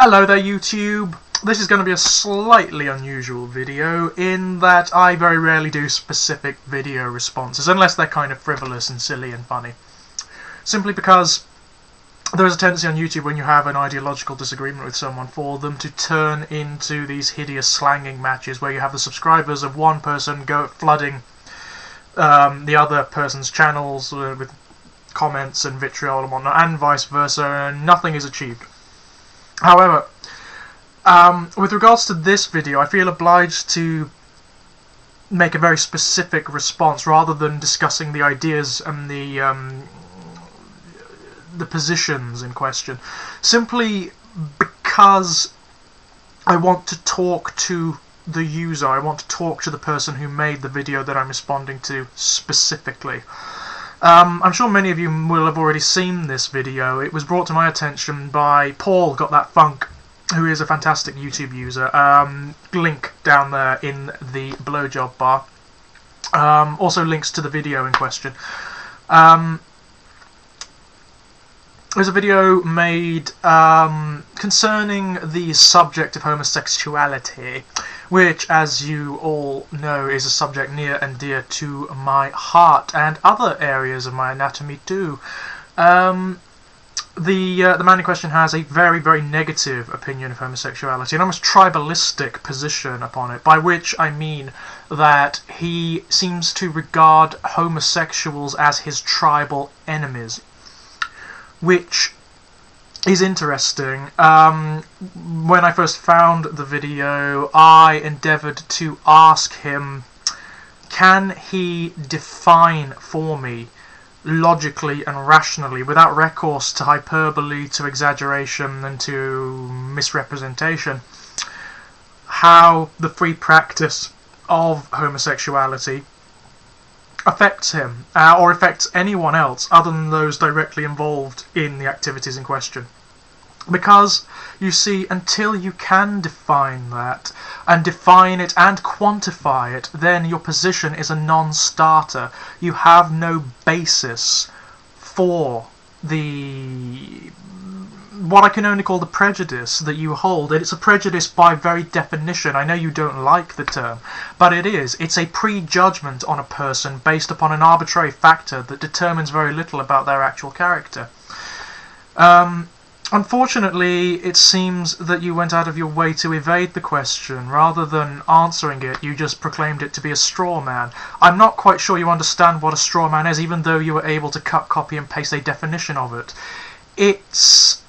Hello there YouTube! This is going to be a slightly unusual video in that I very rarely do specific video responses unless they're kind of frivolous and silly and funny. Simply because there is a tendency on YouTube when you have an ideological disagreement with someone for them to turn into these hideous slanging matches where you have the subscribers of one person go flooding the other person's channels with comments and vitriol and whatnot, and vice versa, and nothing is achieved. However, with regards to this video, I feel obliged to make a very specific response rather than discussing the ideas and the positions in question, simply because I want to talk to the user. I want to talk to the person who made the video that I'm responding to specifically. I'm sure many of you will have already seen this video. It was brought to my attention by Paul Got That Funk, who is a fantastic YouTube user. Link down there in the blowjob bar. Also links to the video in question. There's a video made concerning the subject of homosexuality, which, as you all know, is a subject near and dear to my heart and other areas of my anatomy too. The man in question has a very, very negative opinion of homosexuality, an almost tribalistic position upon it, by which I mean that he seems to regard homosexuals as his tribal enemies, which is interesting. When I first found the video, I endeavoured to ask him, can he define for me, logically and rationally, without recourse to hyperbole, to exaggeration and to misrepresentation, how the free practice of homosexuality affects him, or affects anyone else other than those directly involved in the activities in question. Because, you see, until you can define that, and define it and quantify it, then your position is a non-starter. You have no basis for what I can only call the prejudice that you hold. And it's a prejudice by very definition. I know you don't like the term, but it is. It's a prejudgment on a person based upon an arbitrary factor that determines very little about their actual character. Unfortunately, it seems that you went out of your way to evade the question. Rather than answering it, you just proclaimed it to be a straw man. I'm not quite sure you understand what a straw man is, even though you were able to cut, copy and paste a definition of it. It's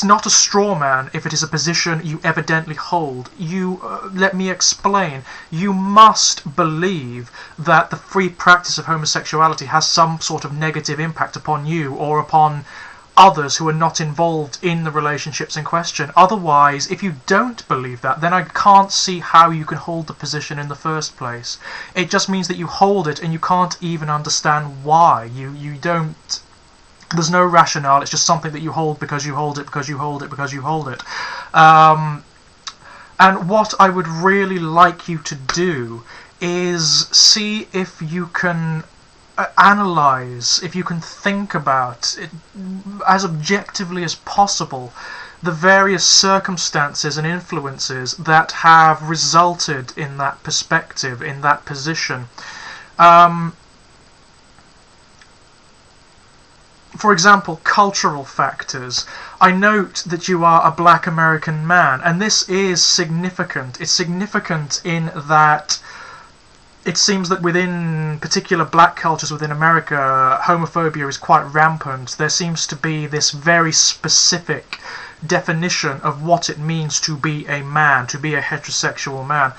not a straw man if it is a position you evidently hold. Let me explain. You must believe that the free practice of homosexuality has some sort of negative impact upon you or upon others who are not involved in the relationships in question. Otherwise, if you don't believe that, then I can't see how you can hold the position in the first place. It just means that you hold it and you can't even understand why. You don't. There's no rationale. It's just something that you hold because you hold it, because you hold it, because you hold it. And what I would really like you to do is see if you can analyze, if you can think about it as objectively as possible, the various circumstances and influences that have resulted in that perspective, in that position. For example, cultural factors. I note that you are a black American man, and this is significant. It's significant in that it seems that within particular black cultures within America, homophobia is quite rampant. There seems to be this very specific definition of what it means to be a man, to be a heterosexual man.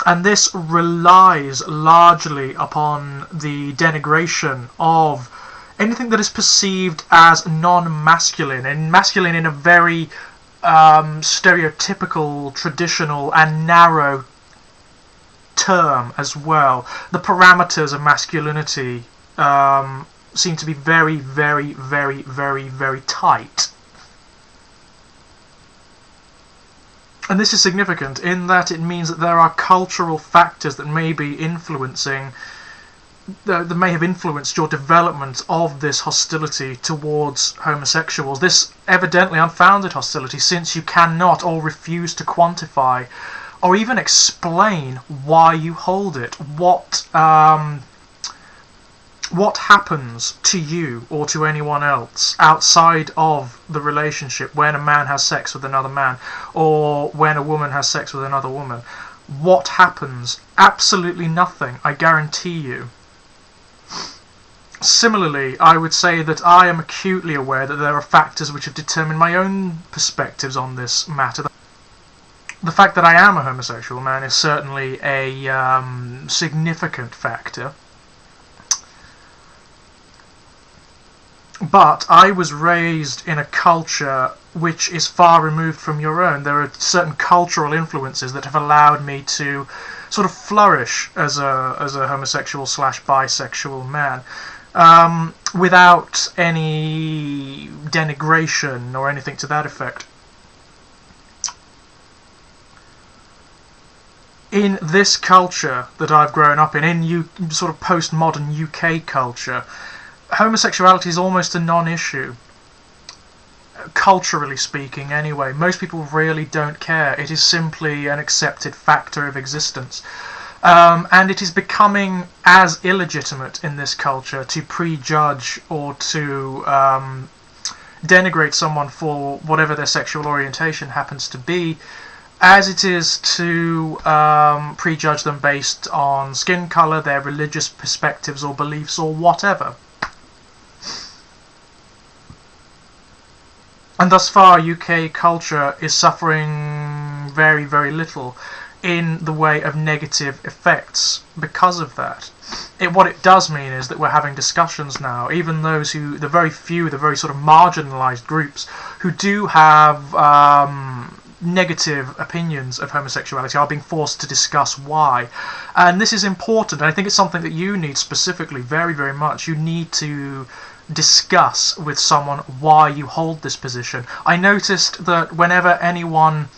And this relies largely upon the denigration of anything that is perceived as non-masculine, and masculine in a very stereotypical, traditional and narrow term as well. The parameters of masculinity seem to be very, very, very, very, very tight. And this is significant in that it means that there are cultural factors that may be influencing that may have influenced your development of this hostility towards homosexuals, this evidently unfounded hostility, since you cannot or refuse to quantify or even explain why you hold it. What happens to you or to anyone else outside of the relationship when a man has sex with another man, or when a woman has sex with another woman? What happens? Absolutely nothing, I guarantee you. Similarly, I would say that I am acutely aware that there are factors which have determined my own perspectives on this matter. The fact that I am a homosexual man is certainly a significant factor. But I was raised in a culture which is far removed from your own. There are certain cultural influences that have allowed me to sort of flourish as a homosexual / bisexual man, without any denigration or anything to that effect. In this culture that I've grown up in sort of postmodern UK culture, homosexuality is almost a non-issue. Culturally speaking, anyway. Most people really don't care. It is simply an accepted factor of existence. And it is becoming as illegitimate in this culture to prejudge or to denigrate someone for whatever their sexual orientation happens to be, as it is to prejudge them based on skin colour, their religious perspectives or beliefs, or whatever. And thus far, UK culture is suffering very, very little in the way of negative effects because of that. What it does mean is that we're having discussions now, even those who, the very sort of marginalised groups who do have negative opinions of homosexuality are being forced to discuss why. And this is important, and I think it's something that you need specifically very, very much. You need to discuss with someone why you hold this position. I noticed that whenever anyone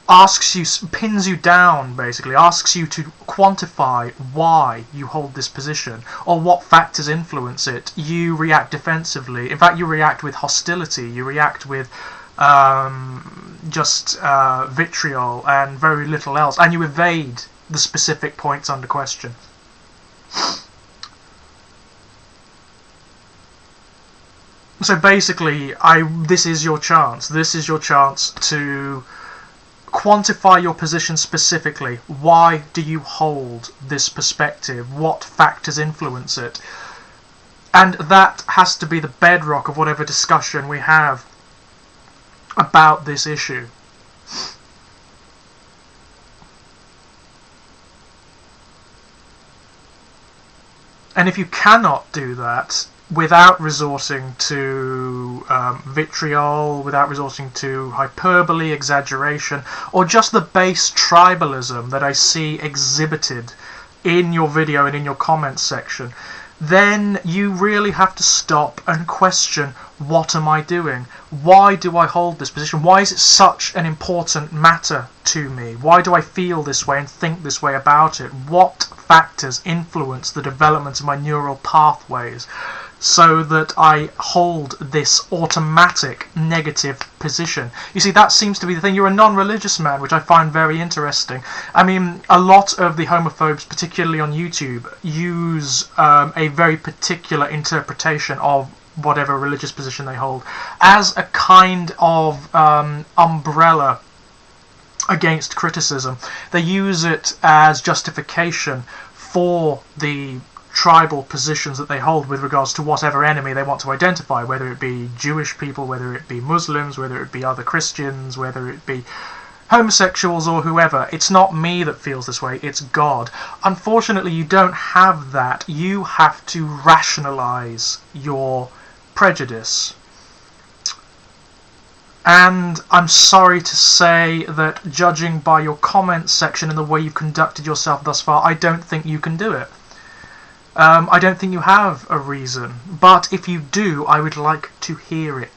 asks you, pins you down, basically asks you to quantify why you hold this position or what factors influence it, you react defensively. In fact, you react with hostility. You react with just vitriol and very little else, and you evade the specific points under question. So basically, this is your chance. This is your chance to quantify your position specifically. Why do you hold this perspective? What factors influence it? And that has to be the bedrock of whatever discussion we have about this issue. And if you cannot do that without resorting to vitriol, without resorting to hyperbole, exaggeration, or just the base tribalism that I see exhibited in your video and in your comments section, then you really have to stop and question, what am I doing? Why do I hold this position? Why is it such an important matter to me? Why do I feel this way and think this way about it? What factors influence the development of my neural pathways so that I hold this automatic negative position? You see, that seems to be the thing. You're a non-religious man, which I find very interesting. I mean, a lot of the homophobes, particularly on YouTube, use a very particular interpretation of whatever religious position they hold as a kind of umbrella against criticism. They use it as justification for the tribal positions that they hold with regards to whatever enemy they want to identify, whether it be Jewish people, whether it be Muslims, whether it be other Christians, whether it be homosexuals or whoever. It's not me that feels this way, it's God. Unfortunately, you don't have that. You have to rationalize your prejudice. And I'm sorry to say that, judging by your comments section and the way you've conducted yourself thus far, I don't think you can do it. I don't think you have a reason, but if you do, I would like to hear it.